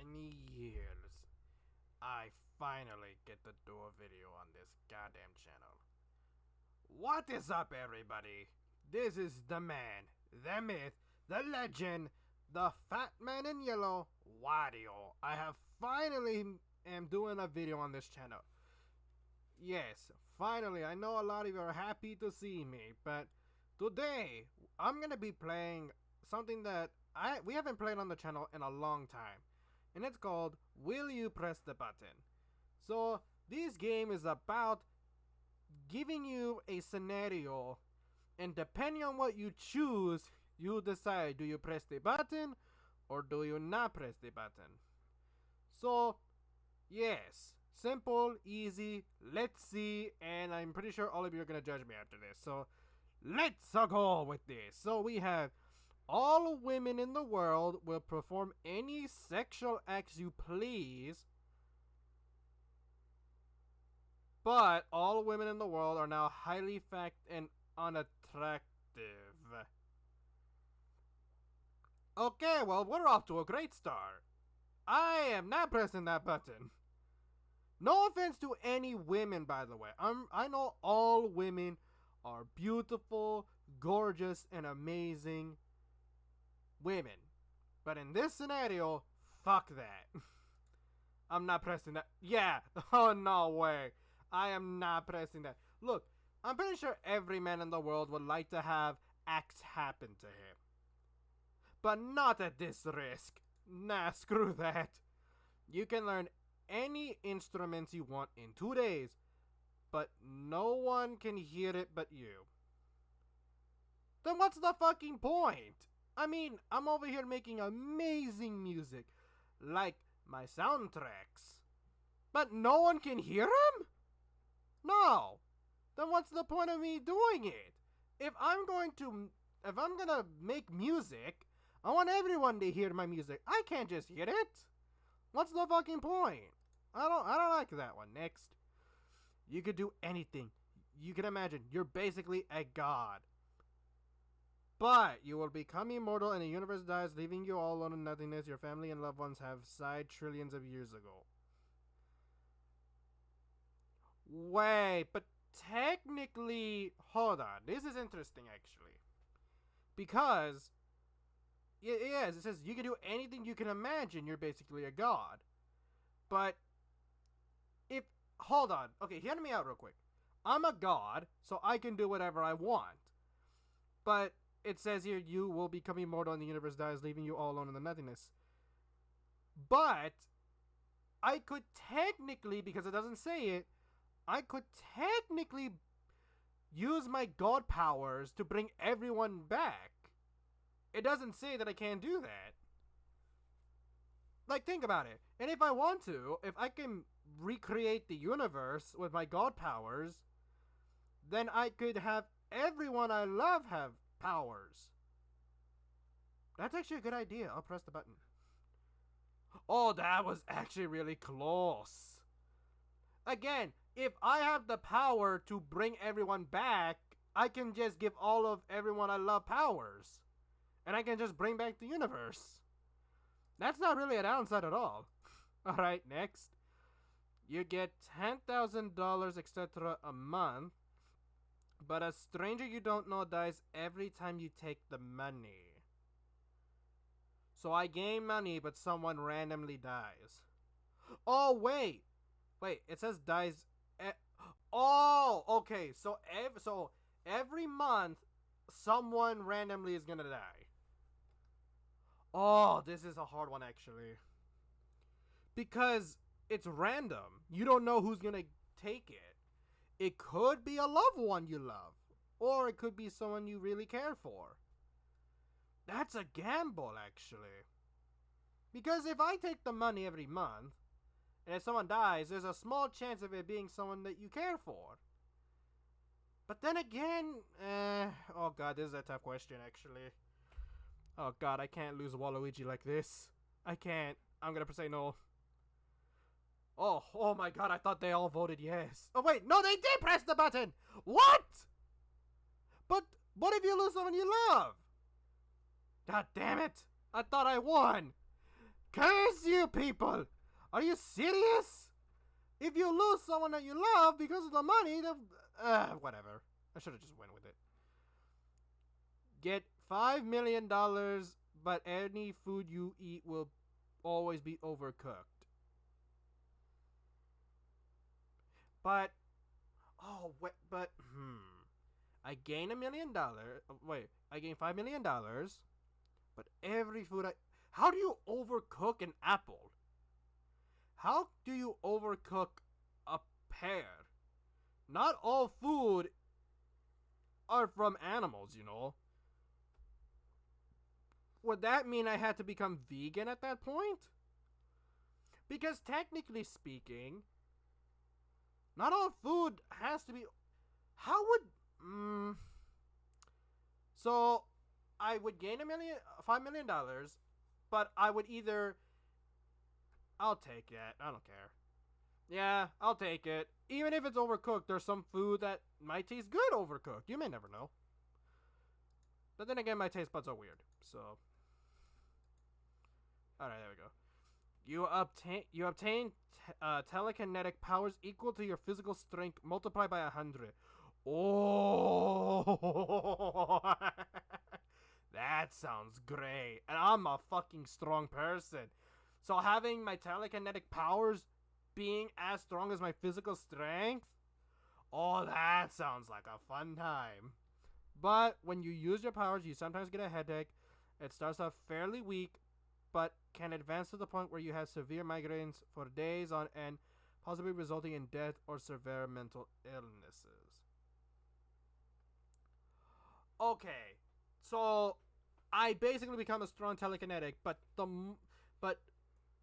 many years, I finally get to do a video on this goddamn channel. What is up, everybody? This is the man, the myth, the legend, the fat man in yellow, Wario. I have finally am doing a video on this channel. Yes, finally, I know a lot of you are happy to see me, but today, I'm gonna be playing something that we haven't played on the channel in a long time. And it's called Will You Press the Button? So, this game is about giving you a scenario, and depending on what you choose, you decide, do you press the button or do you not press the button? So, yes, simple, easy, let's see, and I'm pretty sure all of you are gonna judge me after this. So, let's go with this. So we have all women in the world will perform any sexual acts you please, but all women in the world are now highly fat and unattractive. Okay, well, we're off to a great start. I am not pressing that button. No offense to any women, by the way. I know all women are beautiful, gorgeous, and amazing women. But in this scenario, fuck that. I'm not pressing that. Yeah. Oh, no way. I am not pressing that. Look, I'm pretty sure every man in the world would like to have acts happen to him. But not at this risk. Nah, screw that. You can learn any instruments you want in 2 days, but no one can hear it but you. Then what's the fucking point? I mean, I'm over here making amazing music, like my soundtracks, but no one can hear them? No. Then what's the point of me doing it? If I'm gonna make music, I want everyone to hear my music. I can't just hear it. What's the fucking point? I don't like that one. Next. You could do anything. You can imagine, you're basically a god. But you will become immortal and the universe dies, leaving you all alone in nothingness. Your family and loved ones have died trillions of years ago. Wait, but technically, hold on. This is interesting, actually. Because, yes, it says you can do anything you can imagine. You're basically a god. But, hold on. Okay, hear me out real quick. I'm a god, so I can do whatever I want. But it says here, you will become immortal and the universe dies, leaving you all alone in the nothingness. But I could technically, because it doesn't say it, I could technically use my god powers to bring everyone back. It doesn't say that I can't do that. Like, think about it. And if I want to, if I can recreate the universe with my god powers, then I could have everyone I love have powers. That's actually a good idea. I'll press the button. Oh, that was actually really close. Again, if I have the power to bring everyone back, I can just give all of everyone I love powers. And I can just bring back the universe. That's not really a downside at all. Alright, next. You get $10,000, etc. a month. But a stranger you don't know dies every time you take the money. So I gain money, but someone randomly dies. Oh, wait. Wait, it says dies. Oh, okay. So every month, someone randomly is gonna die. Oh, this is a hard one, actually. Because it's random. You don't know who's gonna take it. It could be a loved one you love. Or it could be someone you really care for. That's a gamble, actually. Because if I take the money every month, and if someone dies, there's a small chance of it being someone that you care for. But then again, oh god, this is a tough question, actually. Oh god, I can't lose Waluigi like this. I can't. I'm gonna say no. Oh my god, I thought they all voted yes. Oh wait, no, they did press the button! What? But what if you lose someone you love? God damn it! I thought I won! Curse you, people! Are you serious? If you lose someone that you love because of the money, whatever. I should have just went with it. Get $5 million, but any food you eat will always be overcooked. But, I gain $1 million. I gain $5 million, but every food how do you overcook an apple? How do you overcook a pear? Not all food are from animals, you know. Would that mean I had to become vegan at that point? Because technically speaking, not all food has to be. How would. So, I would gain $5 million, but I would either. I'll take it. I don't care. Yeah, I'll take it. Even if it's overcooked, there's some food that might taste good overcooked. You may never know. But then again, my taste buds are weird. So, alright, there we go. You obtain telekinetic powers equal to your physical strength multiplied by 100. Oh, that sounds great. And I'm a fucking strong person. So having my telekinetic powers being as strong as my physical strength? Oh, that sounds like a fun time. But when you use your powers, you sometimes get a headache. It starts off fairly weak, but can advance to the point where you have severe migraines for days on end, possibly resulting in death or severe mental illnesses. Okay, so I basically become a strong telekinetic, but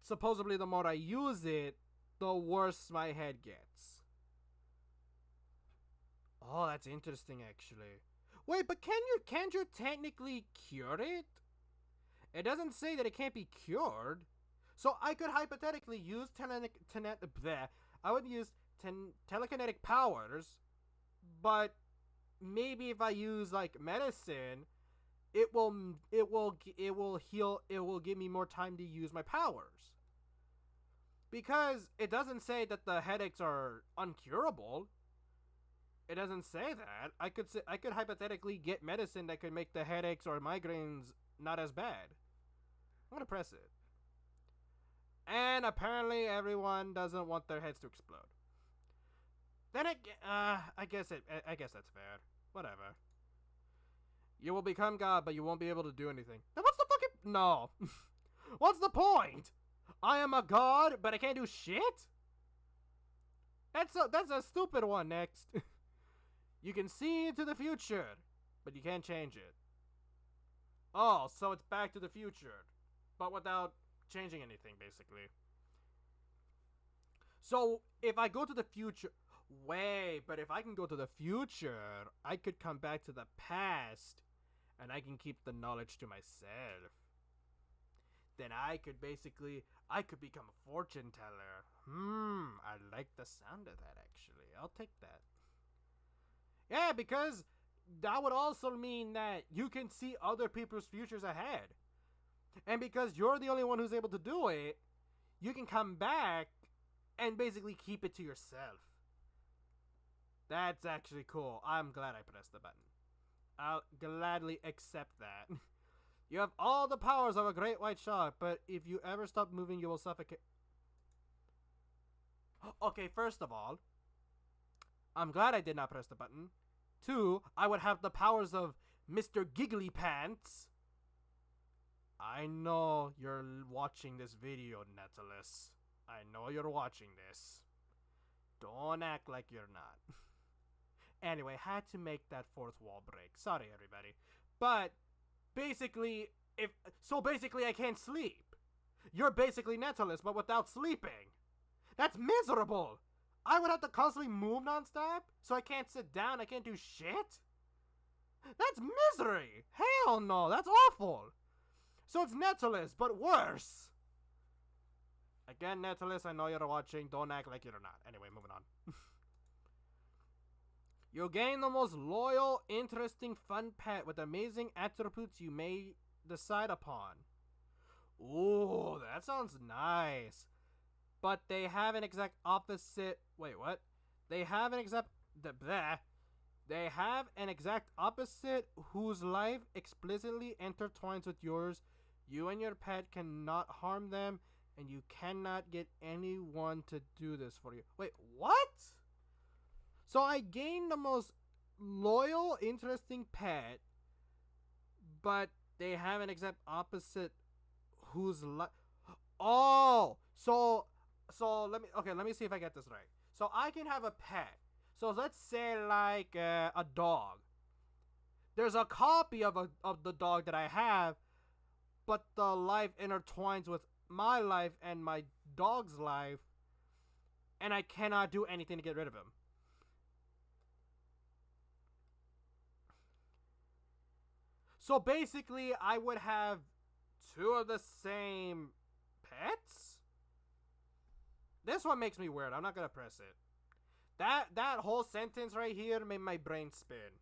supposedly the more I use it, the worse my head gets. Oh, that's interesting, actually. Wait, but can't you technically cure it? It doesn't say that it can't be cured. So I could hypothetically use telekinetic powers, but maybe if I use like medicine, it will heal. It will give me more time to use my powers. Because it doesn't say that the headaches are uncurable. It doesn't say that. I could hypothetically get medicine that could make the headaches or migraines not as bad. I'm gonna press it. And apparently everyone doesn't want their heads to explode. Then I guess that's fair. Whatever. You will become God, but you won't be able to do anything. Then what's the fucking no? What's the point? I am a god, but I can't do shit? That's a stupid one. Next. You can see into the future, but you can't change it. Oh, so it's Back to the Future, but without changing anything, basically. So if I go to the future, but if I can go to the future, I could come back to the past, and I can keep the knowledge to myself. Then I could become a fortune teller. I like the sound of that, actually. I'll take that. Yeah, because that would also mean that you can see other people's futures ahead. And because you're the only one who's able to do it, you can come back and basically keep it to yourself. That's actually cool. I'm glad I pressed the button. I'll gladly accept that. You have all the powers of a great white shark, but if you ever stop moving, you will suffocate. Okay, first of all, I'm glad I did not press the button. 2, I would have the powers of Mr. Giggly Pants. I know you're watching this video, Netalus. I know you're watching this. Don't act like you're not. Anyway, had to make that fourth wall break. Sorry, everybody. But basically, I can't sleep. You're basically Netalus, but without sleeping. That's miserable. I would have to constantly move nonstop, so I can't sit down. I can't do shit. That's misery. Hell no, that's awful. So it's Netalus, but worse. Again, Netalus, I know you're watching. Don't act like you're not. Anyway, moving on. You'll gain the most loyal, interesting, fun pet with amazing attributes you may decide upon. Ooh, that sounds nice. But they have an exact opposite. Wait, what? They have an exact. Bleh. They have an exact opposite whose life explicitly intertwines with yours. You and your pet cannot harm them, and you cannot get anyone to do this for you. Wait, what? So I gained the most loyal, interesting pet, but they have an exact opposite whose life. Oh, let me see if I get this right. So I can have a pet. So let's say like a dog. There's a copy of the dog that I have, but the life intertwines with my life and my dog's life, and I cannot do anything to get rid of him. So basically, I would have two of the same pets. This one makes me weird. I'm not gonna press it. That whole sentence right here made my brain spin.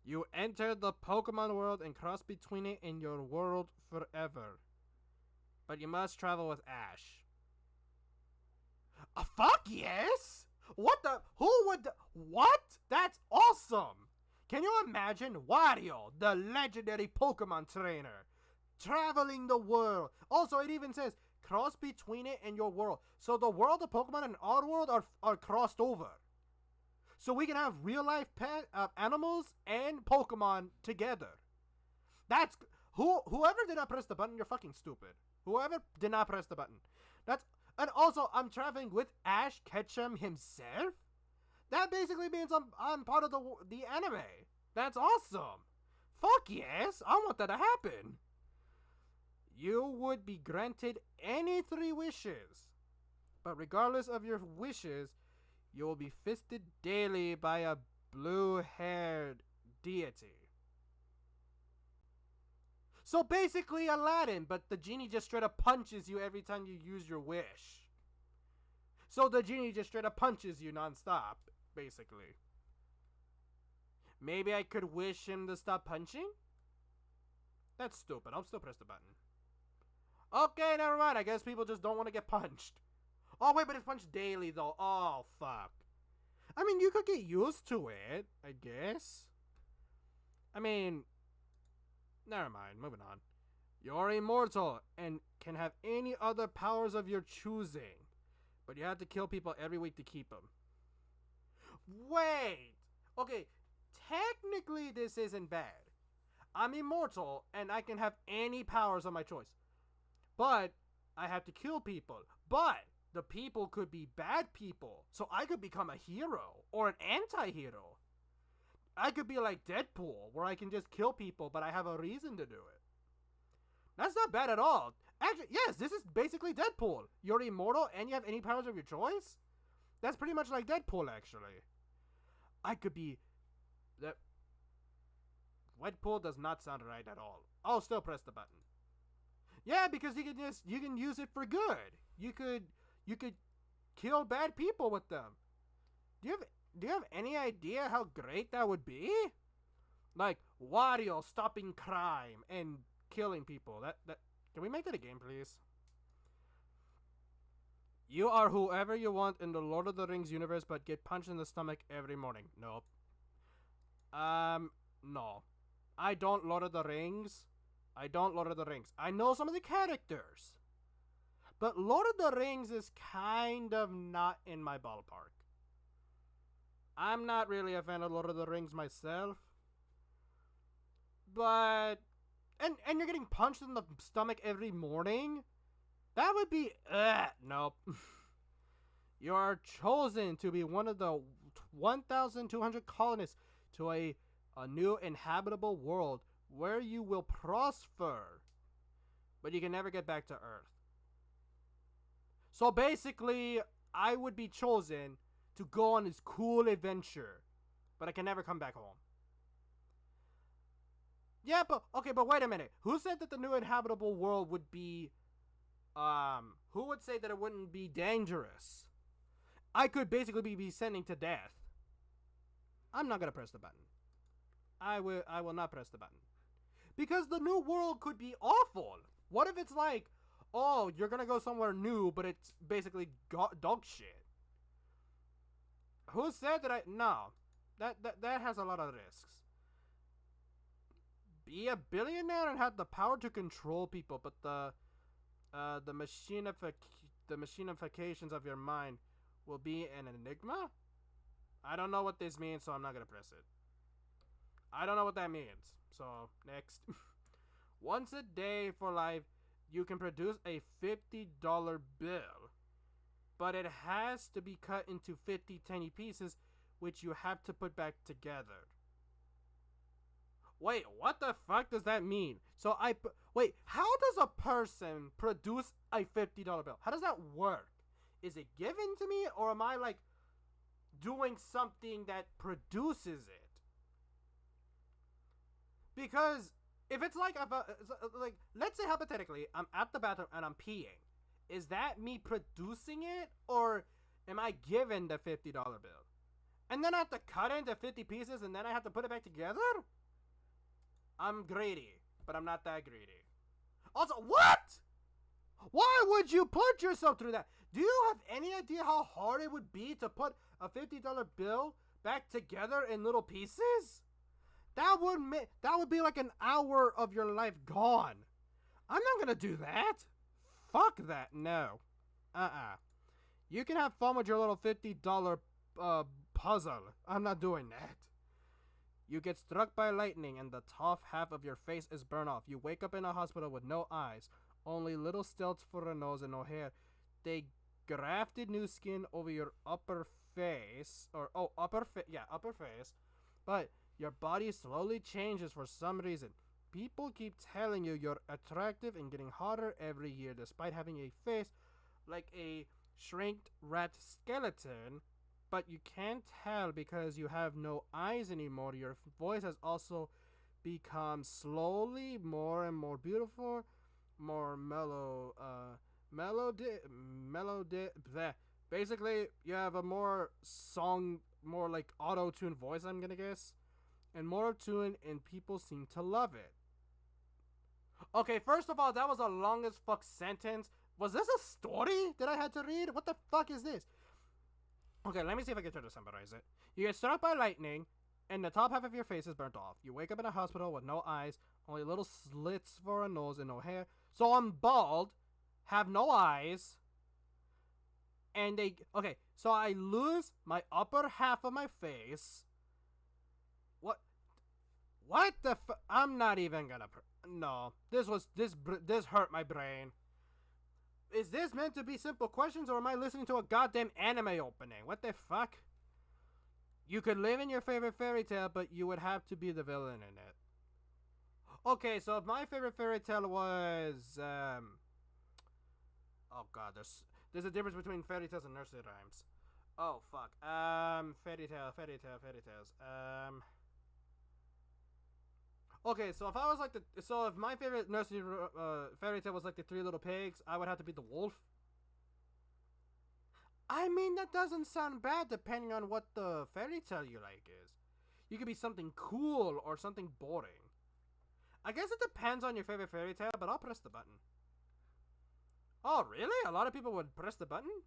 You enter the Pokemon world and cross between it and your world forever. But you must travel with Ash. Fuck yes! What the? Who would? What? That's awesome! Can you imagine Wario, the legendary Pokemon trainer, traveling the world? Also, it even says cross between it and your world. So the world of Pokemon and our world are crossed over. So we can have real life pet animals and Pokemon together. That's whoever did not press the button, you're fucking stupid. Whoever did not press the button. And also I'm traveling with Ash Ketchum himself. That basically means I'm part of the anime. That's awesome. Fuck yes, I want that to happen. You would be granted any 3 wishes. But regardless of your wishes, you will be fisted daily by a blue-haired deity. So basically Aladdin, but the genie just straight up punches you every time you use your wish. So the genie just straight up punches you nonstop, basically. Maybe I could wish him to stop punching? That's stupid. I'll still press the button. Okay, never mind. I guess people just don't want to get punched. Oh, wait, but it's punched daily, though. Oh, fuck. I mean, you could get used to it, I guess. I mean, never mind. Moving on. You're immortal and can have any other powers of your choosing. But you have to kill people every week to keep them. Wait! Okay, technically this isn't bad. I'm immortal and I can have any powers of my choice. But I have to kill people. But the people could be bad people. So I could become a hero or an anti-hero. I could be like Deadpool, where I can just kill people, but I have a reason to do it. That's not bad at all. Actually, yes, this is basically Deadpool. You're immortal and you have any powers of your choice? That's pretty much like Deadpool, actually. I could be... Deadpool does not sound right at all. I'll still press the button. Yeah, because you can use it for good. You could kill bad people with them. Do you have any idea how great that would be? Like Wario stopping crime and killing people. That can we make that a game, please? You are whoever you want in the Lord of the Rings universe, but get punched in the stomach every morning. Nope. No. I don't Lord of the Rings. I know some of the characters. But Lord of the Rings is kind of not in my ballpark. I'm not really a fan of Lord of the Rings myself. But... And you're getting punched in the stomach every morning? That would be... nope. You are chosen to be one of the 1,200 colonists to a new inhabitable world where you will prosper. But you can never get back to Earth. So basically, I would be chosen to go on this cool adventure. But I can never come back home. Yeah, but wait a minute. Who said that the new inhabitable world would be... who would say that it wouldn't be dangerous? I could basically be sending to death. I'm not gonna press the button. I will not press the button. Because the new world could be awful. What if it's like, oh, you're gonna go somewhere new, but it's basically dog shit? Who said that no. That has a lot of risks. Be a billionaire and have the power to control people, but the machinifications of your mind will be an enigma? I don't know what this means, so I'm not gonna press it. I don't know what that means. So, next. Once a day for life, you can produce a $50 bill. But it has to be cut into 50 tiny pieces, which you have to put back together. Wait, what the fuck does that mean? So wait, how does a person produce a $50 bill? How does that work? Is it given to me, or am I like doing something that produces it? Because if it's like let's say hypothetically, I'm at the bathroom and I'm peeing. Is that me producing it, or am I given the $50 bill? And then I have to cut it into 50 pieces and then I have to put it back together? I'm greedy, but I'm not that greedy. Also, what? Why would you put yourself through that? Do you have any idea how hard it would be to put a $50 bill back together in little pieces? That would be like an hour of your life gone. I'm not gonna do that. Fuck that. No. You can have fun with your little $50 puzzle. I'm not doing that. You get struck by lightning and the top half of your face is burned off. You wake up in a hospital with no eyes, only little stilts for a nose and no hair. They grafted new skin over your upper face, upper face, but your body slowly changes for some reason. People keep telling you you're attractive and getting hotter every year despite having a face like a shrinked rat skeleton, but you can't tell because you have no eyes anymore. Your voice has also become slowly more and more beautiful, more mellow, basically you have a more like auto-tune voice, I'm gonna guess, and more tune, and people seem to love it. Okay, first of all, that was the longest fuck sentence. Was this a story that I had to read? What the fuck is this? Okay, let me see if I can try to summarize it. You get struck by lightning, and the top half of your face is burnt off. You wake up in a hospital with no eyes, only little slits for a nose and no hair. So I'm bald, have no eyes, and so I lose my upper half of my face. What the I'm not even gonna... No, this hurt my brain. Is this meant to be simple questions, or am I listening to a goddamn anime opening? What the fuck? You could live in your favorite fairy tale, but you would have to be the villain in it. Okay, so if my favorite fairy tale was, oh god, there's a difference between fairy tales and nursery rhymes. Oh fuck. Fairy tales. Okay, so if my favorite nursery fairy tale was like the Three Little Pigs, I would have to be the wolf. I mean, that doesn't sound bad depending on what the fairy tale you like is. You could be something cool or something boring. I guess it depends on your favorite fairy tale, but I'll press the button. Oh, really? A lot of people would press the button?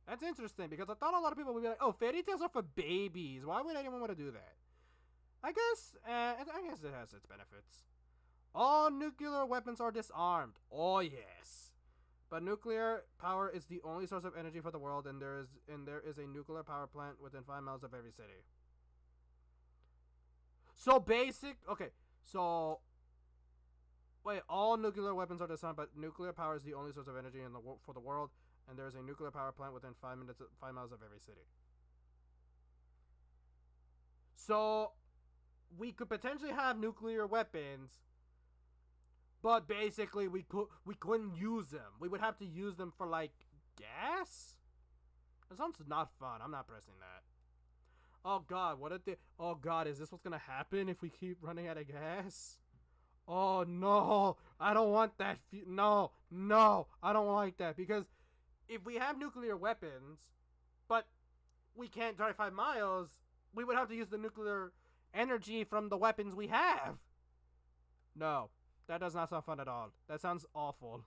That's interesting, because I thought a lot of people would be like, oh, fairy tales are for babies. Why would anyone want to do that? I guess it has its benefits. All nuclear weapons are disarmed. Oh yes, but nuclear power is the only source of energy for the world, and there is a nuclear power plant within 5 miles of every city. So all nuclear weapons are disarmed, but nuclear power is the only source of energy for the world, and there is a nuclear power plant within 5 miles of every city. So we could potentially have nuclear weapons, but basically we couldn't use them. We would have to use them for like gas. That sounds not fun. I'm not pressing that. Oh god, oh god, is this what's gonna happen if we keep running out of gas? Oh no, I don't want that. No, I don't like that, because if we have nuclear weapons, but we can't drive 5 miles, we would have to use the nuclear energy from the weapons we have. No, That does not sound fun at all. That sounds awful.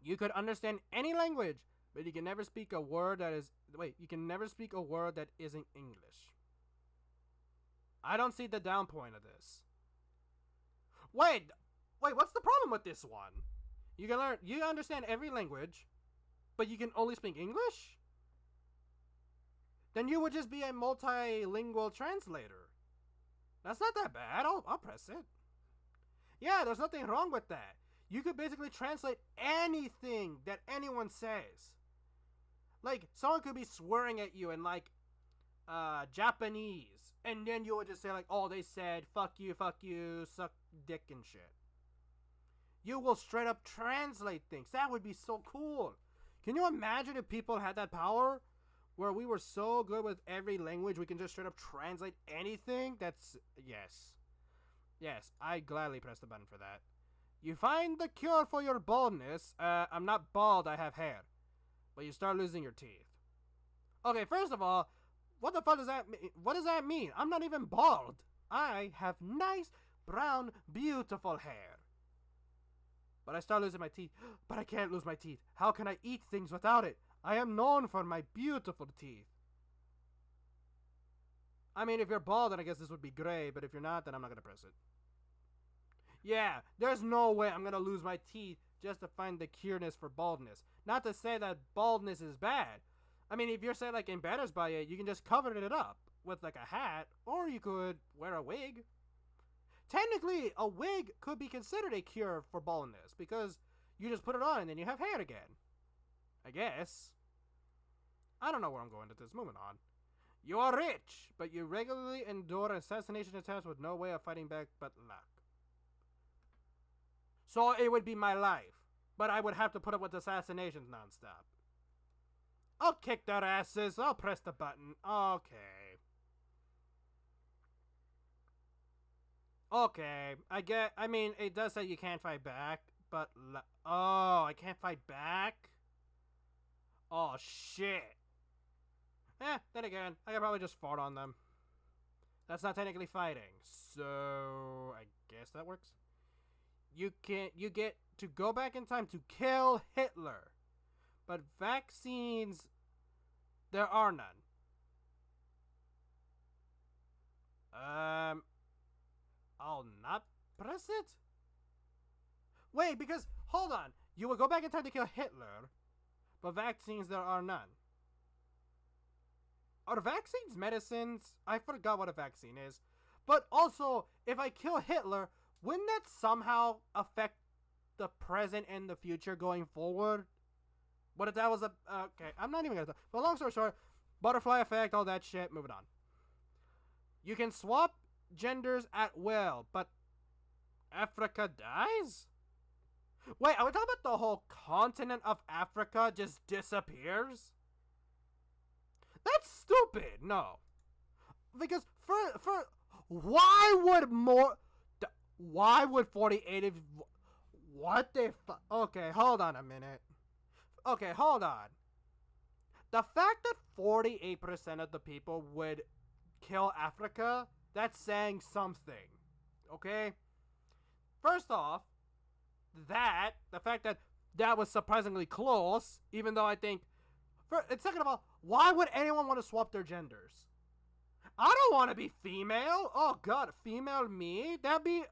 You could understand any language, but you can never speak a word that is... Wait, you can never speak a word that isn't English. I don't see the down point of this. Wait, what's the problem with this one? You understand every language, but you can only speak English? Then you would just be a multilingual translator. That's not that bad. I'll press it. Yeah, there's nothing wrong with that. You could basically translate anything that anyone says. Like, someone could be swearing at you in, like, Japanese. And then you would just say, like, oh, they said, fuck you, suck dick and shit. You will straight up translate things. That would be so cool. Can you imagine if people had that power? Where we were so good with every language, we can just straight up translate anything? That's... Yes. Yes, I gladly press the button for that. You find the cure for your baldness. I'm not bald, I have hair. But you start losing your teeth. Okay, first of all, what the fuck does that mean? What does that mean? I'm not even bald. I have nice, brown, beautiful hair. But I start losing my teeth. But I can't lose my teeth. How can I eat things without it? I am known for my beautiful teeth. I mean, if you're bald, then I guess this would be gray. But if you're not, then I'm not going to press it. Yeah, there's no way I'm going to lose my teeth just to find the cureness for baldness. Not to say that baldness is bad. I mean, if you're, say, like, embarrassed by it, you can just cover it up with, like, a hat. Or you could wear a wig. Technically, a wig could be considered a cure for baldness. Because you just put it on and then you have hair again. I guess. I don't know where I'm going with this. Moving on. You are rich, but you regularly endure assassination attempts with no way of fighting back but luck. So it would be my life. But I would have to put up with assassinations nonstop. I'll kick their asses. I'll press the button. Okay. Okay. I mean, it does say you can't fight back. But, oh, I can't fight back? Oh, shit. Then again, I could probably just fart on them. That's not technically fighting. So, I guess that works. You get to go back in time to kill Hitler. But vaccines, there are none. I'll not press it? Wait, because, hold on. You will go back in time to kill Hitler, but vaccines, there are none. Are vaccines medicines? I forgot what a vaccine is. But also, if I kill Hitler, wouldn't that somehow affect the present and the future going forward? What if that was a... okay, I'm not even gonna... But long story short, butterfly effect, all that shit, moving on. You can swap genders at will, but Africa dies? Wait, are we talking about the whole continent of Africa just disappears? That's stupid. No. Because for why would 48 what the fuck? Okay, hold on a minute. Okay, hold on. The fact that 48% of the people would kill Africa, that's saying something. Okay? First off, the fact that that was surprisingly close, even though I think, and second of all, why would anyone want to swap their genders? I don't want to be female. Oh god, female me? That'd be,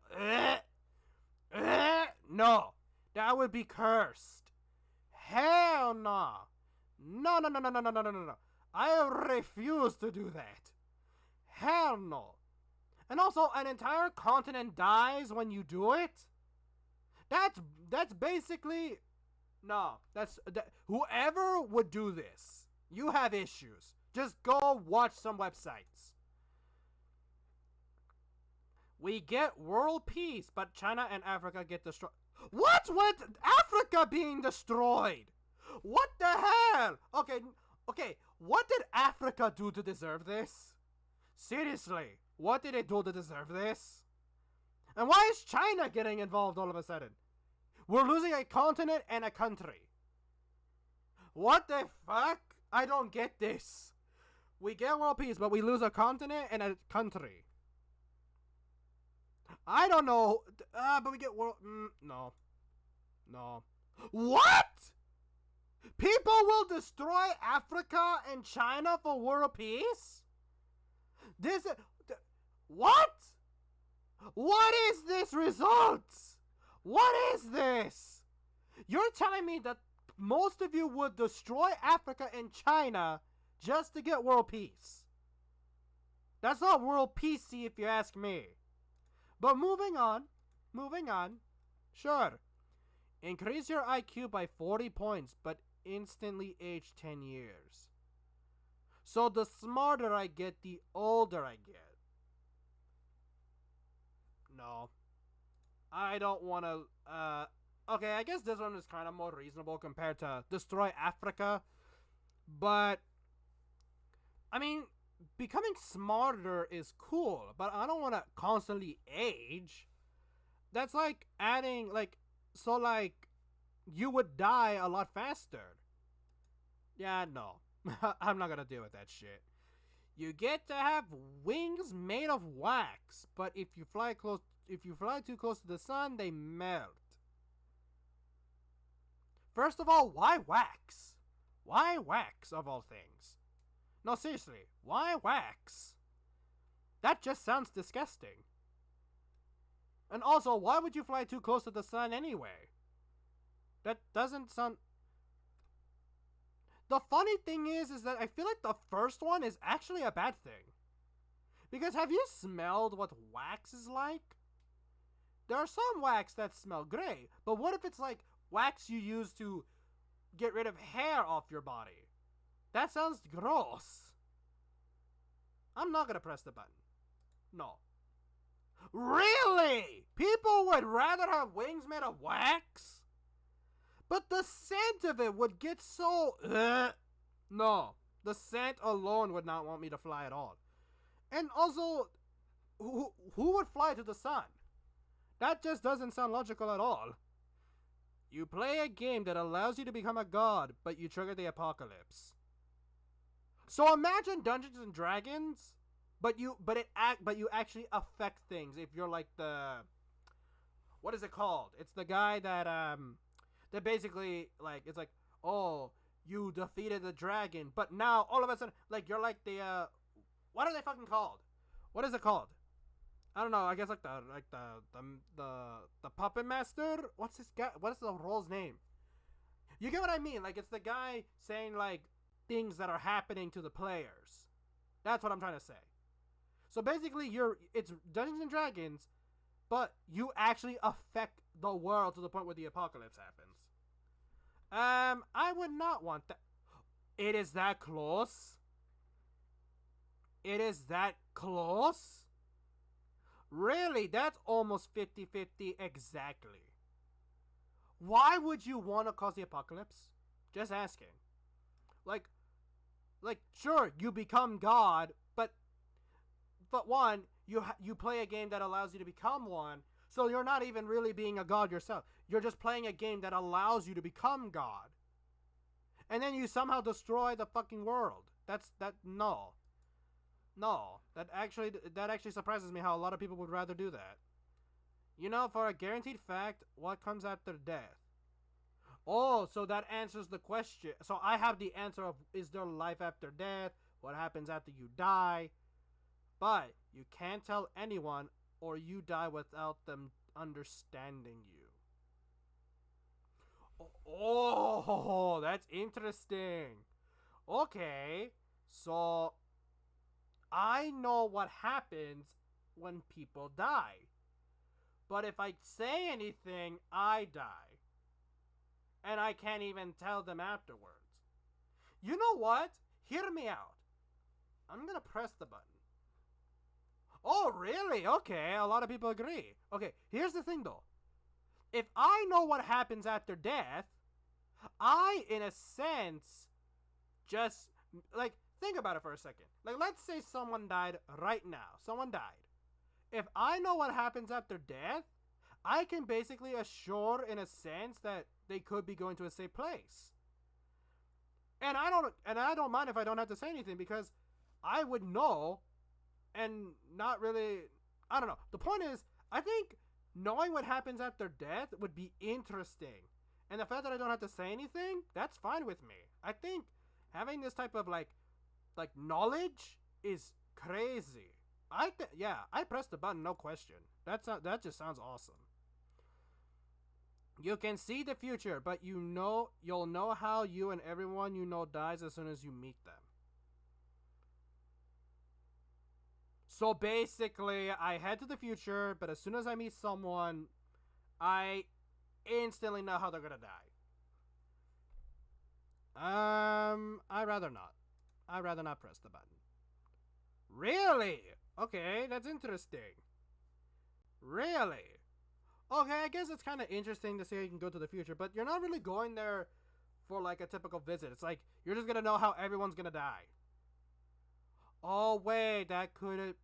no. That would be cursed. Hell no. No. I refuse to do that. Hell no. And also, an entire continent dies when you do it? That's basically... No. Whoever would do this, you have issues. Just go watch some websites. We get world peace, but China and Africa get destroyed. What's with Africa being destroyed? What the hell? Okay, what did Africa do to deserve this? Seriously, what did it do to deserve this? And why is China getting involved all of a sudden? We're losing a continent and a country. What the fuck? I don't get this. We get world peace, but we lose a continent and a country. I don't know. But we get world. No. No. What? People will destroy Africa and China for world peace? This. What? What is this results? What is this? You're telling me that most of you would destroy Africa and China just to get world peace. That's not world peacey if you ask me. But moving on. Sure. Increase your IQ by 40 points, but instantly age 10 years. So the smarter I get, the older I get. No. I don't want to, okay, I guess this one is kind of more reasonable compared to destroy Africa. But, I mean, becoming smarter is cool, but I don't want to constantly age. That's like adding, you would die a lot faster. Yeah, no. I'm not gonna deal with that shit. You get to have wings made of wax, but if you fly too close to the sun, they melt. First of all, why wax? Why wax of all things? No, seriously, why wax? That just sounds disgusting. And also, why would you fly too close to the sun anyway? That doesn't sound... The funny thing is that I feel like the first one is actually a bad thing. Because have you smelled what wax is like? There are some wax that smell great, but what if it's like wax you use to get rid of hair off your body? That sounds gross. I'm not gonna press the button. No. Really? People would rather have wings made of wax? But the scent of it would get so... No. The scent alone would not want me to fly at all. And also, who would fly to the sun? That just doesn't sound logical at all. You play a game that allows you to become a god, but you trigger the apocalypse. So imagine Dungeons and Dragons, but you actually affect things. If you're like the... What is it called? It's the guy that basically, like, it's like, oh, you defeated the dragon, but now all of a sudden, like, you're like the, what are they fucking called? What is it called? I don't know. I guess like the puppet master. What's this guy? What is the role's name? You get what I mean? Like, it's the guy saying like things that are happening to the players. That's what I'm trying to say. So basically, it's Dungeons and Dragons, but you actually affect the world to the point where the apocalypse happens. I would not want that. It is that close? It is that close? Really? That's almost 50-50 exactly. Why would you want to cause the apocalypse? Just asking. Like, sure, you become God, but one, you play a game that allows you to become one, so you're not even really being a god yourself. You're just playing a game that allows you to become God. And then you somehow destroy the fucking world. No. No. That actually surprises me how a lot of people would rather do that. You know, for a guaranteed fact, what comes after death? Oh, so that answers the question. So I have the answer of, is there life after death? What happens after you die? But you can't tell anyone, or you die without them understanding you. Oh, that's interesting. Okay, so I know what happens when people die. But if I say anything, I die. And I can't even tell them afterwards. You know what? Hear me out. I'm gonna press the button. Oh, really? Okay, a lot of people agree. Okay, here's the thing though. If I know what happens after death, I, in a sense, just, like, think about it for a second. Like, let's say someone died right now. Someone died. If I know what happens after death, I can basically assure, in a sense, that they could be going to a safe place. And I don't mind if I don't have to say anything, because I would know and not really, I don't know. The point is, I think knowing what happens after death would be interesting. And the fact that I don't have to say anything, that's fine with me. I think having this type of like knowledge is crazy. I pressed the button, no question. That just sounds awesome. You can see the future, but you'll know how you and everyone you know dies as soon as you meet them. So basically, I head to the future, but as soon as I meet someone, I instantly know how they're gonna die. I'd rather not. I'd rather not press the button. Really? Okay, that's interesting. Really? Okay, I guess it's kind of interesting to say you can go to the future, but you're not really going there for like a typical visit. It's like you're just gonna know how everyone's gonna die. Oh wait, that could.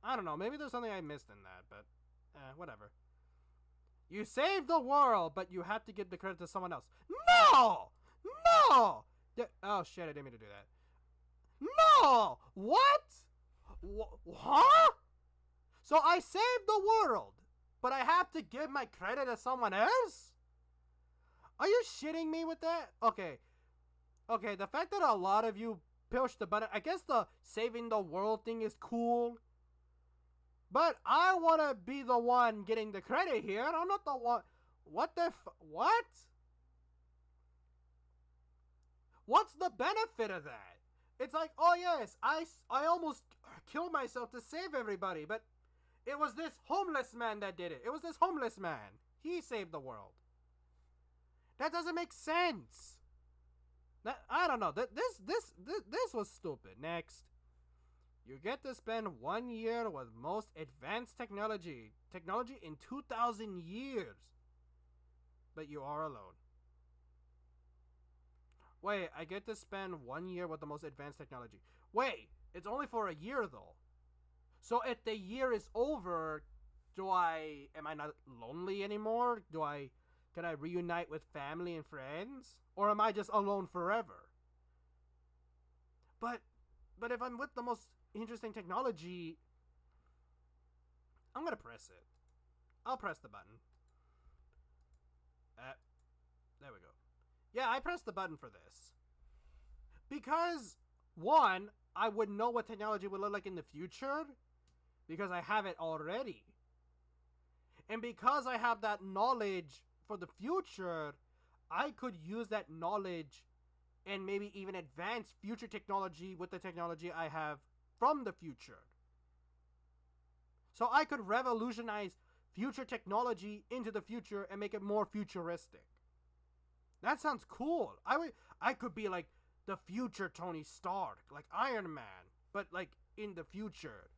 I don't know. Maybe there's something I missed in that, but whatever. You saved the world, but you have to give the credit to someone else. No! No! Oh shit! I didn't mean to do that. No! What? Huh? So I saved the world, but I have to give my credit to someone else? Are you shitting me with that? Okay. Okay, the fact that a lot of you pushed the button, I guess the saving the world thing is cool. But I want to be the one getting the credit here. I'm not the one. What the what? What's the benefit of that? It's like, oh yes, I almost killed myself to save everybody, but it was this homeless man that did it. It was this homeless man. He saved the world. That doesn't make sense. I don't know. This was stupid. Next. You get to spend 1 year with most advanced technology in 2,000 years. But you are alone. Wait, I get to spend 1 year with the most advanced technology. Wait, it's only for a year though. So if the year is over, am I not lonely anymore? Can I reunite with family and friends? Or am I just alone forever? But if I'm with the most interesting technology, I'm gonna press it. I'll press the button. There we go. Yeah, I pressed the button for this. Because, one, I would know what technology would look like in the future. Because I have it already. And because I have that knowledge for the future, I could use that knowledge and maybe even advance future technology with the technology I have from the future. So I could revolutionize future technology into the future and make it more futuristic. That sounds cool. I could be like the future Tony Stark, like Iron Man, but like in the future.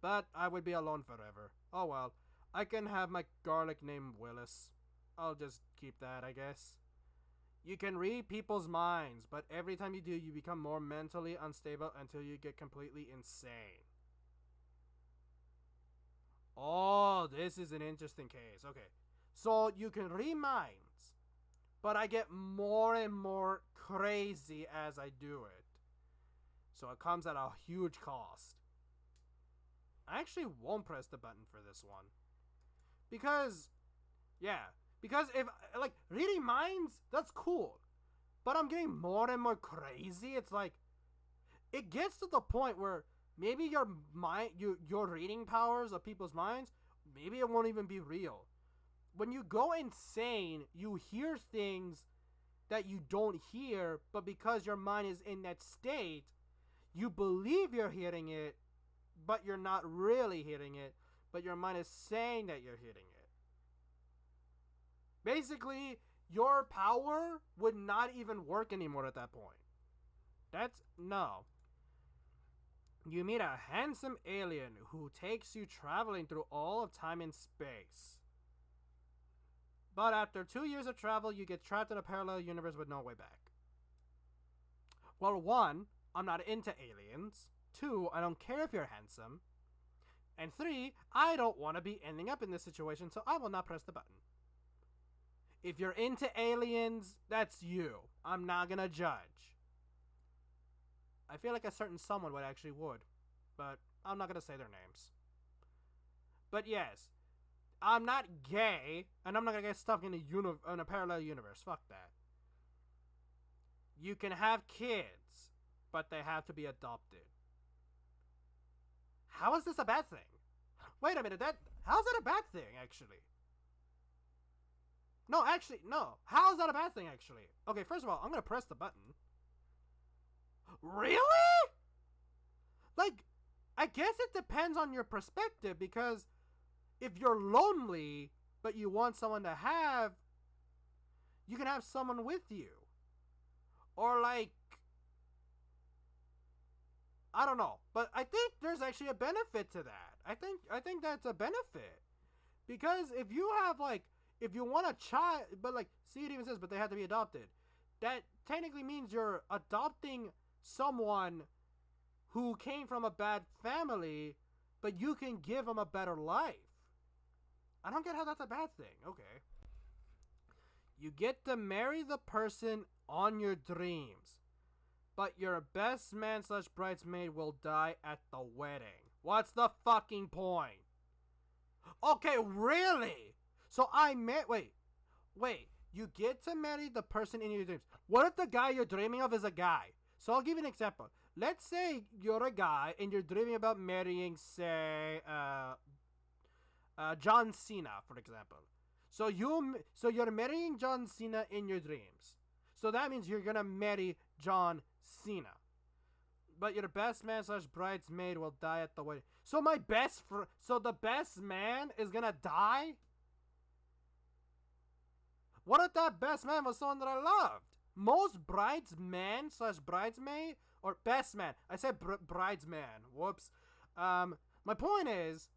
But I would be alone forever. Oh well. I can have my garlic named Willis. I'll just keep that, I guess. You can read people's minds, but every time you do, you become more mentally unstable until you get completely insane. Oh, this is an interesting case. Okay. So you can read minds, but I get more and more crazy as I do it. So it comes at a huge cost. I actually won't press the button for this one. Because if, like, reading minds, that's cool. But I'm getting more and more crazy. It's like, it gets to the point where maybe your reading powers of people's minds, maybe it won't even be real. When you go insane, you hear things that you don't hear, but because your mind is in that state, you believe you're hearing it, but you're not really hearing it, but your mind is saying that you're hearing it. Basically, your power would not even work anymore at that point. No. You meet a handsome alien who takes you traveling through all of time and space. But after 2 years of travel, you get trapped in a parallel universe with no way back. Well, 1, I'm not into aliens. 2, I don't care if you're handsome. And 3, I don't want to be ending up in this situation, so I will not press the button. If you're into aliens, that's you. I'm not gonna judge. I feel like a certain someone actually would, but I'm not gonna say their names. But yes, I'm not gay, and I'm not gonna get stuck in a parallel universe. Fuck that. You can have kids, but they have to be adopted. How is this a bad thing? Wait a minute, how's that a bad thing, actually? No, actually, no. How is that a bad thing, actually? Okay, first of all, I'm gonna press the button. Really? Like, I guess it depends on your perspective, because if you're lonely, but you want someone to have, you can have someone with you. Or like, I don't know, but I think there's actually a benefit to that. I think that's a benefit. Because if you have like, if you want a child, but like, see, it even says, but they have to be adopted. That technically means you're adopting someone who came from a bad family, but you can give them a better life. I don't get how that's a bad thing. Okay. You get to marry the person on your dreams, but your best man / bridesmaid will die at the wedding. What's the fucking point? Okay, really? So wait. You get to marry the person in your dreams. What if the guy you're dreaming of is a guy? So I'll give you an example. Let's say you're a guy and you're dreaming about marrying, say, John Cena, for example. So you're marrying John Cena in your dreams. So that means you're gonna marry John Cena. But your best man / bridesmaid will die at the wedding. So so the best man is gonna die? What if that best man was someone that I loved? Most bridesman / bridesmaid, or best man. I said bridesman. Whoops. My point is,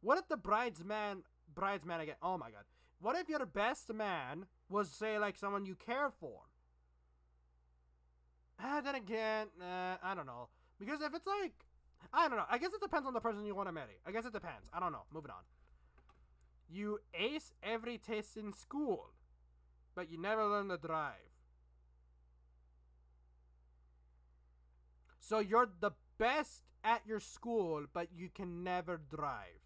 what if the bridesman again? Oh my god. What if your best man was, say, like someone you care for? Then again, I don't know. Because if it's like, I don't know. I guess it depends on the person you want to marry. I guess it depends. I don't know. Moving on. You ace every test in school, but you never learn to drive. So you're the best at your school, but you can never drive.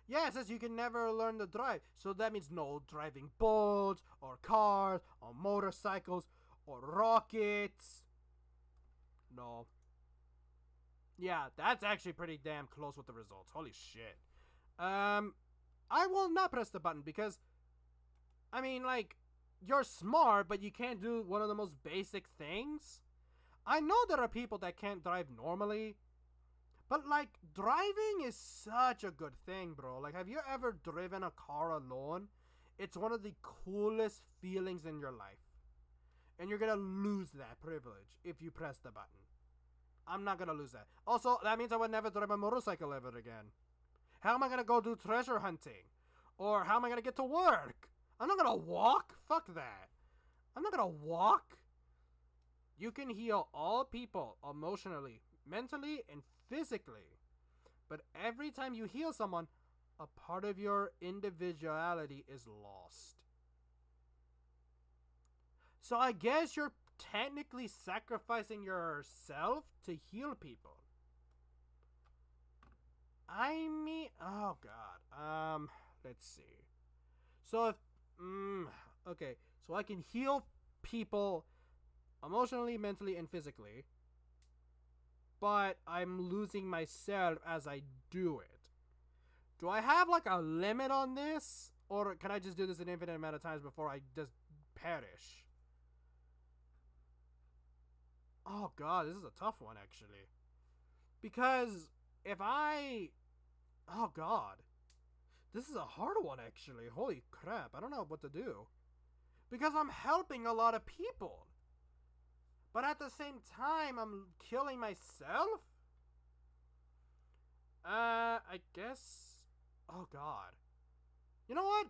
Yeah, it says you can never learn to drive. So that means no driving boats, or cars, or motorcycles, or rockets. No. Yeah, that's actually pretty damn close with the results. Holy shit. I will not press the button because, I mean, like, you're smart, but you can't do one of the most basic things. I know there are people that can't drive normally, but, like, driving is such a good thing, bro. Like, have you ever driven a car alone? It's one of the coolest feelings in your life. And you're gonna lose that privilege if you press the button. I'm not gonna lose that. Also, that means I would never drive a motorcycle ever again. How am I gonna go do treasure hunting? Or how am I gonna get to work? I'm not gonna walk? Fuck that. I'm not gonna walk. You can heal all people emotionally, mentally, and physically. But every time you heal someone, a part of your individuality is lost. So I guess you're technically sacrificing yourself to heal people. I mean, oh god. Let's see. So if, okay, so I can heal people emotionally, mentally, and physically, but I'm losing myself as I do it. Do I have like a limit on this, or can I just do this an infinite amount of times before I just perish? Oh god, this is a tough one actually. Because if oh god. This is a hard one actually. Holy crap, I don't know what to do. Because I'm helping a lot of people. But at the same time, I'm killing myself? I guess... Oh god. You know what?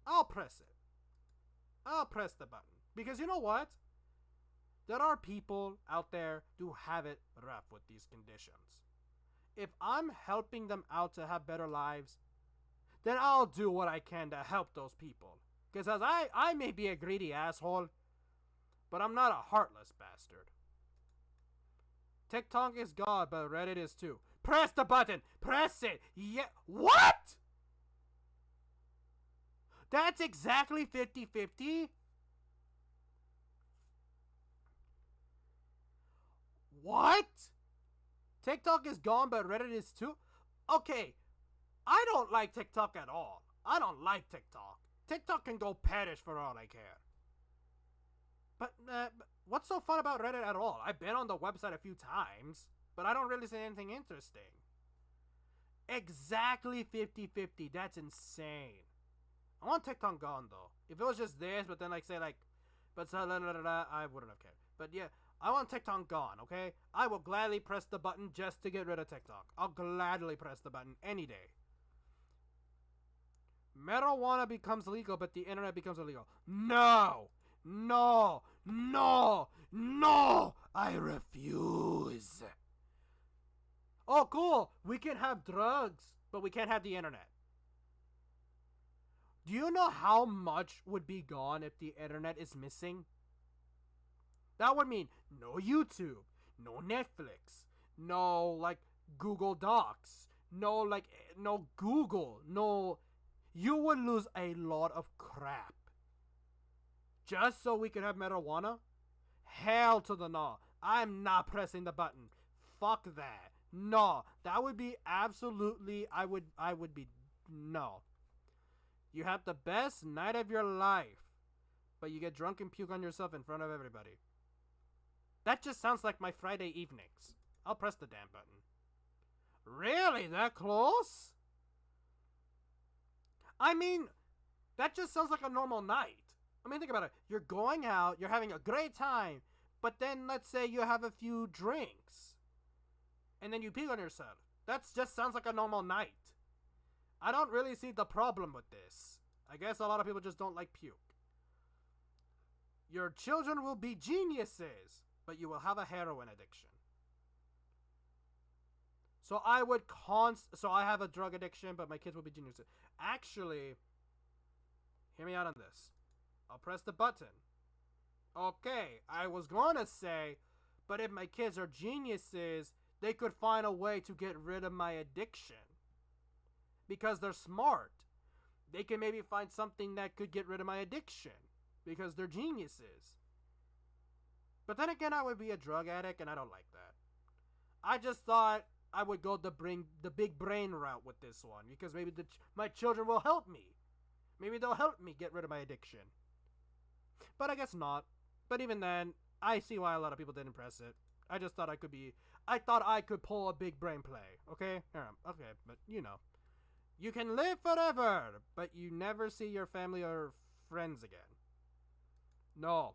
I'll press it. I'll press the button. Because you know what? There are people out there who have it rough with these conditions. If I'm helping them out to have better lives, then I'll do what I can to help those people. Because as I may be a greedy asshole, but I'm not a heartless bastard. TikTok is gone, but Reddit is too. Press the button. Press it. Yeah. What? That's exactly 50-50? What? TikTok is gone, but Reddit is too? Okay, I don't like TikTok at all. I don't like TikTok. TikTok can go perish for all I care. But what's so fun about Reddit at all? I've been on the website a few times, but I don't really see anything interesting. Exactly 50-50. That's insane. I want TikTok gone, though. If it was just this, but then, like, say, like, but I wouldn't have cared. But yeah, I want TikTok gone, okay? I will gladly press the button just to get rid of TikTok. I'll gladly press the button any day. Marijuana becomes legal, but the internet becomes illegal. No! No! No! No! I refuse. Oh, cool. We can have drugs, but we can't have the internet. Do you know how much would be gone if the internet is missing? That would mean no YouTube, no Netflix, no, like, Google Docs, no Google, no... You would lose a lot of crap. Just so we could have marijuana? Hell to the no. I'm not pressing the button. Fuck that. No. That would be absolutely... I would be... No. You have the best night of your life, but you get drunk and puke on yourself in front of everybody. That just sounds like my Friday evenings. I'll press the damn button. Really? That close? I mean, that just sounds like a normal night. I mean, think about it. You're going out, you're having a great time, but then let's say you have a few drinks, and then you puke on yourself. That just sounds like a normal night. I don't really see the problem with this. I guess a lot of people just don't like puke. Your children will be geniuses, but you will have a heroin addiction. So I would so I have a drug addiction, but my kids will be geniuses. Actually, hear me out on this. I'll press the button. Okay, I was gonna say, but if my kids are geniuses, they could find a way to get rid of my addiction. Because they're smart. They can maybe find something that could get rid of my addiction. Because they're geniuses. But then again, I would be a drug addict, and I don't like that. I just thought I would go the big brain route with this one. Because maybe my children will help me. Maybe they'll help me get rid of my addiction. But I guess not. But even then, I see why a lot of people didn't press it. I just thought I thought I could pull a big brain play. Okay? Okay, but you know. You can live forever, but you never see your family or friends again. No.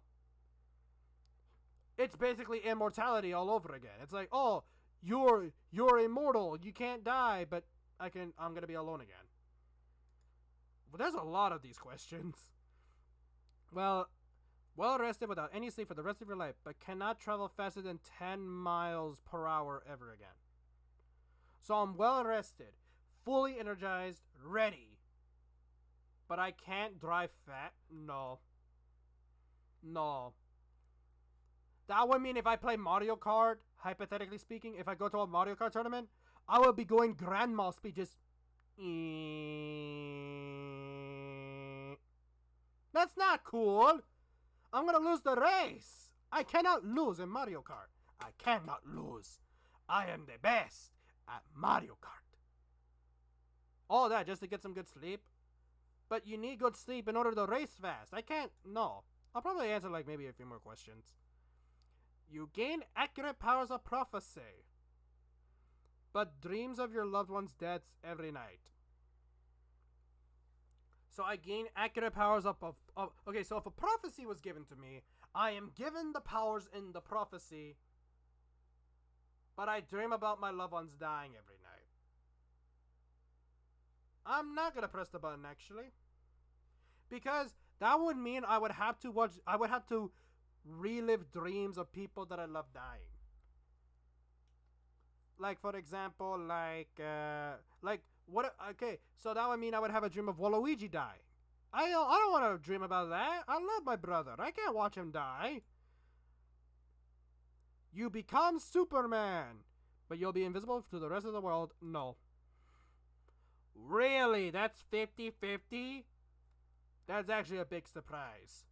It's basically immortality all over again. It's like, oh, you're immortal. You can't die, but I'm gonna be alone again. Well, there's a lot of these questions. Well rested without any sleep for the rest of your life, but cannot travel faster than 10 miles per hour ever again. So I'm well rested, fully energized, ready. But I can't drive fast. No. That would mean if I play Mario Kart, hypothetically speaking, if I go to a Mario Kart tournament, I will be going grandma speed, just... That's not cool. I'm gonna lose the race. I cannot lose in Mario Kart. I cannot lose. I am the best at Mario Kart. All that just to get some good sleep. But you need good sleep in order to race fast. I can't. No. I'll probably answer like maybe a few more questions. You gain accurate powers of prophecy, but dreams of your loved one's deaths every night. So I gain accurate powers of okay, so if a prophecy was given to me, I am given the powers in the prophecy, but I dream about my loved ones dying every night. I'm not gonna press the button, actually. Because that would mean I would have to relive dreams of people that I love dying. Like, for example, what? Okay, so that would mean I would have a dream of Waluigi dying. I don't want to dream about that. I love my brother. I can't watch him die. You become Superman, but you'll be invisible to the rest of the world. No. Really? That's 50-50? That's actually a big surprise.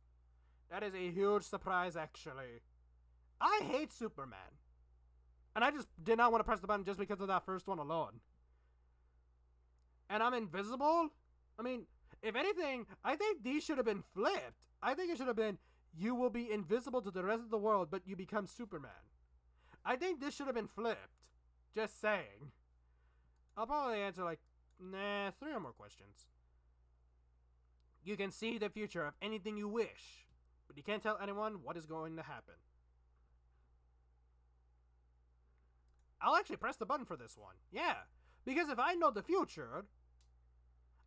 That is a huge surprise, actually. I hate Superman. And I just did not want to press the button just because of that first one alone. And I'm invisible? I mean, if anything, I think these should have been flipped. I think it should have been, you will be invisible to the rest of the world, but you become Superman. I think this should have been flipped. Just saying. I'll probably answer 3 or more questions. You can see the future of anything you wish, but you can't tell anyone what is going to happen. I'll actually press the button for this one. Yeah, because if I know the future,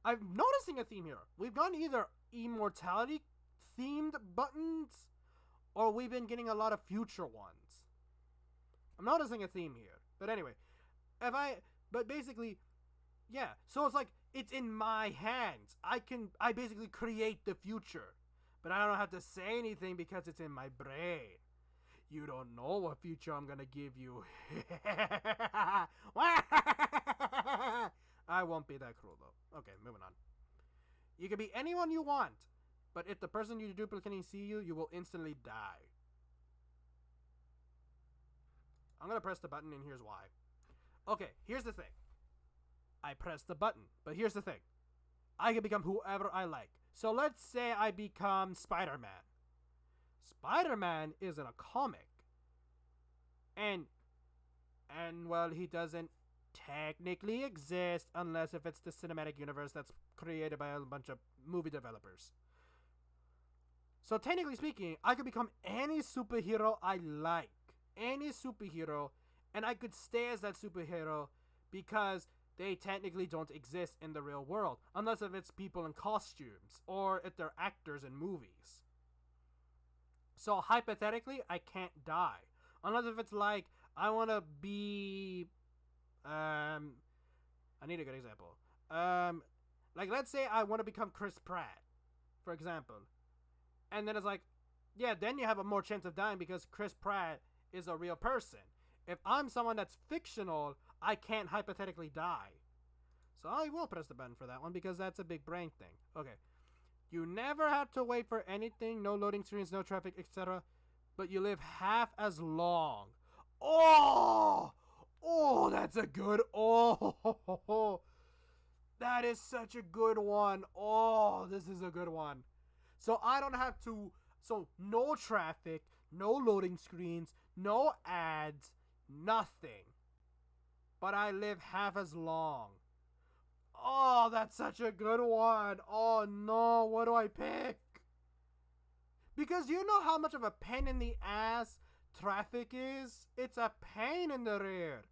I'm noticing a theme here. We've gone either immortality themed buttons, or we've been getting a lot of future ones. I'm noticing a theme here. But anyway, but basically, yeah. So it's it's in my hands. I basically create the future, but I don't have to say anything because it's in my brain. You don't know what future I'm gonna give you. I won't be that cruel though. Okay, moving on. You can be anyone you want, but if the person you're duplicating see you, you will instantly die. I'm gonna press the button, and here's why. Okay, here's the thing. I press the button, but here's the thing. I can become whoever I like. So let's say I become Spider-Man. Spider-Man is in a comic. And well, he doesn't technically exist unless if it's the cinematic universe that's created by a bunch of movie developers. So technically speaking, I could become any superhero I like. Any superhero, and I could stay as that superhero because they technically don't exist in the real world, unless if it's people in costumes or if they're actors in movies. So hypothetically, I can't die, unless if it's I want to be, I need a good example. Let's say I want to become Chris Pratt, for example, and then it's yeah, then you have a more chance of dying because Chris Pratt is a real person. If I'm someone that's fictional, I can't hypothetically die. So I will press the button for that one because that's a big brain thing. Okay. You never have to wait for anything, no loading screens, no traffic, etc. But you live half as long. Oh! Oh, that's a good... Oh! That is such a good one. Oh, this is a good one. So I don't have to... So no traffic, no loading screens, no ads, nothing. But I live half as long. Oh, that's such a good one. Oh no, what do I pick? Because you know how much of a pain in the ass traffic is? It's a pain in the rear.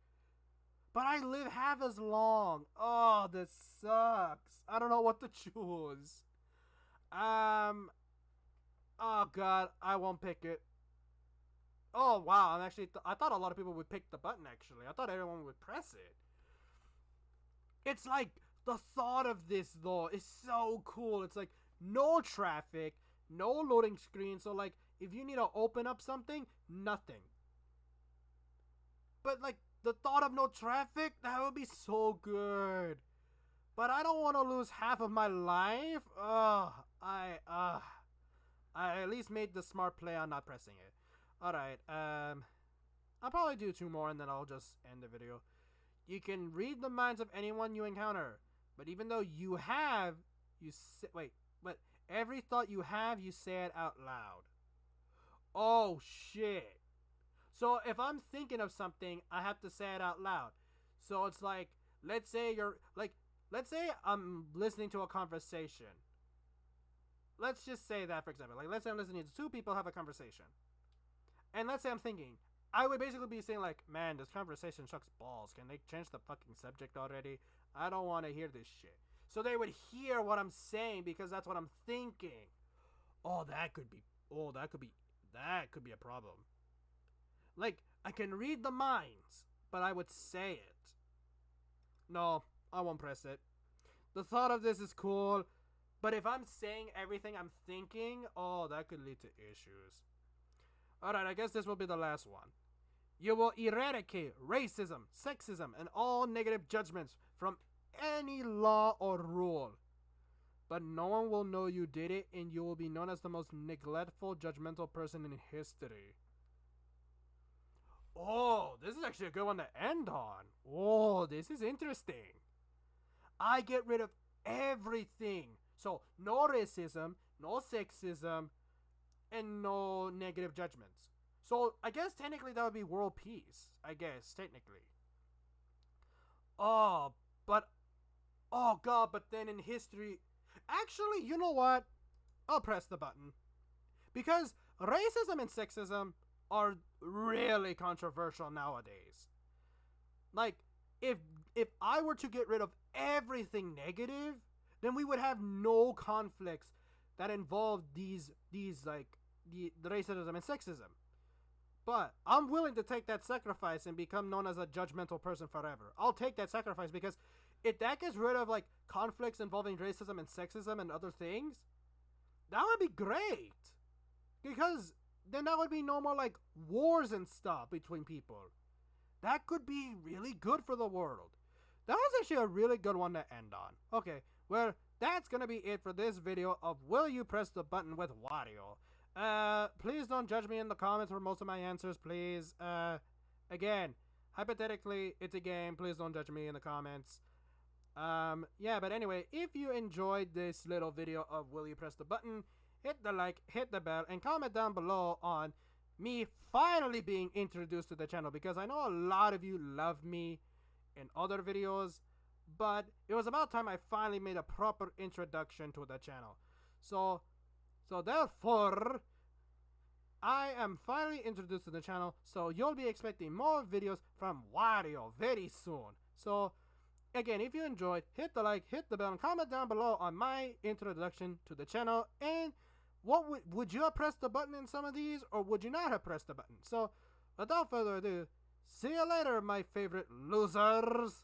But I live half as long. Oh, this sucks. I don't know what to choose. Oh god, I won't pick it. Oh wow, I thought a lot of people would pick the button actually. I thought everyone would press it. It's the thought of this though is so cool. It's no traffic, no loading screen. So if you need to open up something, nothing. But the thought of no traffic, that would be so good. But I don't want to lose half of my life. I at least made the smart play on not pressing it. Alright, I'll probably do 2 more and then I'll just end the video. You can read the minds of anyone you encounter, but even though you have, but every thought you have, you say it out loud. Oh shit. So if I'm thinking of something, I have to say it out loud. So it's let's say I'm listening to a conversation. Let's just say that, for example. Let's say I'm listening to 2 people have a conversation. And let's say I'm thinking, I would basically be saying man, this conversation sucks balls. Can they change the fucking subject already? I don't want to hear this shit. So they would hear what I'm saying because that's what I'm thinking. That could be a problem. I can read the minds, but I would say it. No, I won't press it. The thought of this is cool, but if I'm saying everything I'm thinking, that could lead to issues. Alright, I guess this will be the last one. You will eradicate racism, sexism, and all negative judgments from any law or rule. But no one will know you did it, and you will be known as the most neglectful, judgmental person in history. Oh, this is actually a good one to end on. Oh, this is interesting. I get rid of everything. So, no racism, no sexism, and no negative judgments. So, I guess technically that would be world peace. I guess, technically. Oh, but. Oh, God, but then in history. Actually, you know what? I'll press the button. Because racism and sexism are really controversial nowadays. Like, if I were to get rid of everything negative, then we would have no conflicts that involve these like the racism and sexism. But I'm willing to take that sacrifice and become known as a judgmental person forever. I'll take that sacrifice because if that gets rid of like conflicts involving racism and sexism and other things, that would be great. Because then that would be no more like wars and stuff between people. That could be really good for the world. That was actually a really good one to end on. Okay, well, that's gonna be it for this video of Will You Press the Button with Wario. Please don't judge me in the comments for most of my answers, please. Again, hypothetically, it's a game. Please don't judge me in the comments. Yeah, but anyway, if you enjoyed this little video of Will You Press the Button, hit the like, hit the bell, and comment down below on me finally being introduced to the channel, because I know a lot of you love me in other videos, but it was about time I finally made a proper introduction to the channel. So therefore, I am finally introduced to the channel, so you'll be expecting more videos from Wario very soon. So again, if you enjoyed, hit the like, hit the bell, and comment down below on my introduction to the channel, and what would you have pressed the button in some of these, or would you not have pressed the button? So without further ado, see you later, my favorite losers.